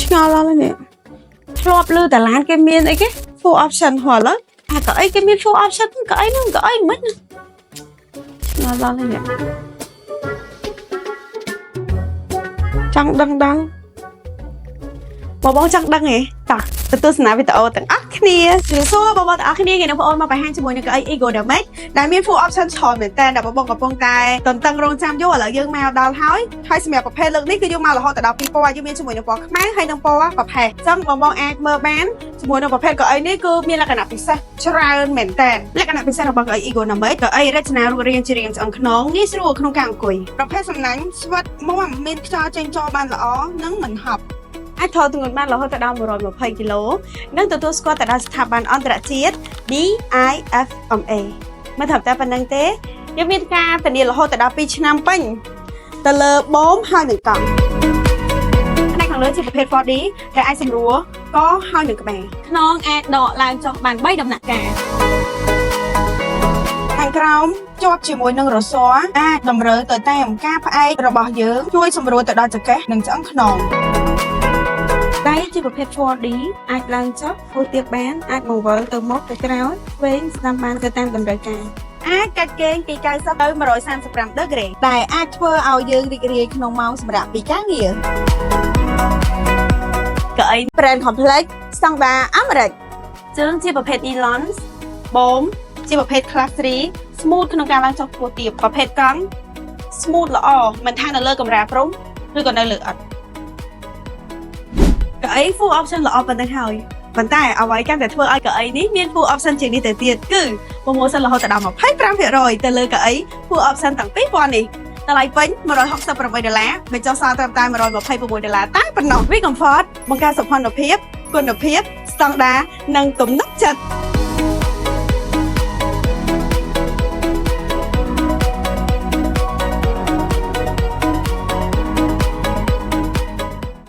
ឆ្ងល់ឡើងនេះធ្លាប់លើតាឡានគេមានអីគេ full option ហ៎ឡើយក៏អីគេមាន full option ក៏អីហ្នឹងក៏អីមិនឆ្ងល់ឡើងនេះចង់ដឹងបងចង់ដឹងហ៎តោះទៅទស្សនាវីដេអូទាំងអស់គ្នាជឿសួរបងទាំងអស់គ្នាគេនឹងបងអូនមកបង្ហាញជាមួយនឹងកៅអី Ego Damage ដែលមាន full option ច្រើនមែនតើដែលបងកំពុងតែតន្ទឹងរង់ចាំយកឥឡូវយើងមកដល់ហើយសម្រាប់ប្រភេទលើកនេះគឺយកមករហូតដល់2ពណ៌យើងមានជាមួយនឹងពណ៌ខ្មៅហើយនិងពណ៌ប្រផេះអញ្ចឹងបងអាចមើលបានជាមួយនឹងប្រភេទកៅអីនេះគឺមានលក្ខណៈពិសេសច្រើនមែនតើលក្ខណៈពិសេសរបស់កៅអី Ego Damage កៅអីរចនារូបរាងជារាងឆ្អឹងខ្នងងាយស្រួលក្នុងការអង្គុយប្រភេទសំណាញ់ស្វិតមាំមានខ្យល់ចេញចូលបានល្អនិងមិនហប់អាចថតទម្ងន់បានរហូតដល់120គីឡូនិងទទួលស្គាល់ទៅដល់ស្ថាប័នអន្តរជាតិ DIFMA មិនត្រឹមតែប៉ុណ្្នឹងទេយើងមានការធានារហូតដល់2ឆ្នាំពេញទៅលើបូមហើយនឹងកង់ផ្នែកខាងលើជាប្រភេទ 4D ដែលអាចសម្រួលកហើយនឹងក្បាលខ្នងអាចដកឡើងចុះបាន3ដំណាក់កាលខាងក្រោមជាប់ជាមួយនឹងរស័រអាចតម្រូវទៅតាមការផ្អែករបស់យើងជួយសម្រួលទៅដល់ចង្កេះនិងឆ្អឹងខ្នងដៃជាប្រភេទ 4D អាចឡើងចុះហួសទៀតបានអាចបង្វិលទៅមុខទៅក្រោយវែងស្ដាំបានទៅតាមតម្រូវការអាចកាត់កេងពី90ទៅ135ដឺក្រេដែលអាចធ្វើឲ្យយើងរីករាយក្នុងម៉ោងសម្រាប់ពីការងារកៅអី brand complex ស្តង់ដារអាមេរិកជើងជាប្រភេទ nylon បូមជាប្រភេទ class 3 smooth ក្នុងការឡើងចុះខ្ពស់ទាបប្រភេទកង់ smooth ល្អមិនថានៅលើកម្រាលព្រំឬក៏នៅលើឥដ្ឋកៅអី full option ល្អប៉ុណ្ណឹងហើយប៉ុន្តែអ្វីកាន់តែធ្វើឲ្យកៅអីនេះមាន full option ជាងនេះទៅទៀតគឺ promotion រហូតដល់ 25% ទៅលើកៅអី full option ទាំងពីរពណ៌នេះតម្លៃពេញ$168បញ្ចុះសល់ត្រឹមតែ$126តែប៉ុណ្ណោះ We Comfort បង្កើតសុខភាពគុណភាពស្តង់ដារនិងទំនុកចិត្ត